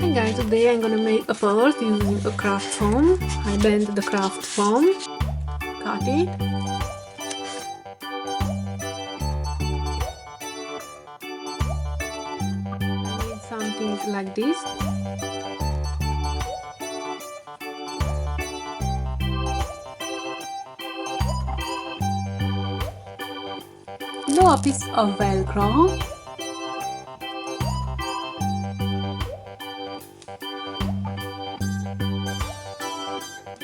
Hi guys, today I'm gonna make a purse using a craft foam. I bend the craft foam, cut it, I need something like this. Draw a piece of velcro.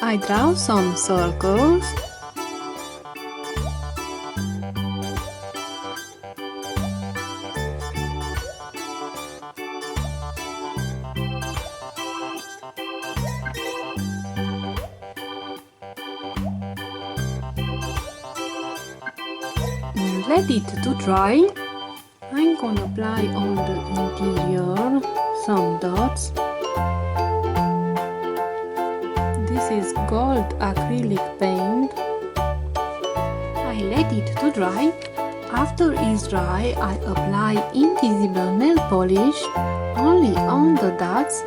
I draw some circles. Let it to dry. I'm gonna apply on the interior some dots. This is gold acrylic paint. I let it to dry. After it's dry, I apply invisible nail polish only on the dots.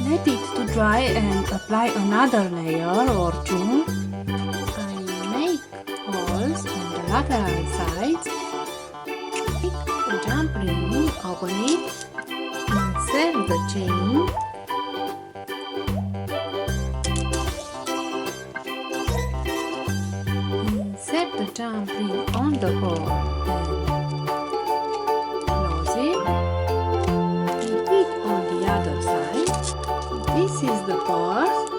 Let it to dry and apply another layer or two. I make holes on the lateral sides. Take the jump ring, open it, insert the chain. Insert the jump ring on the hole and close it. Repeat on the other side. This is the purse.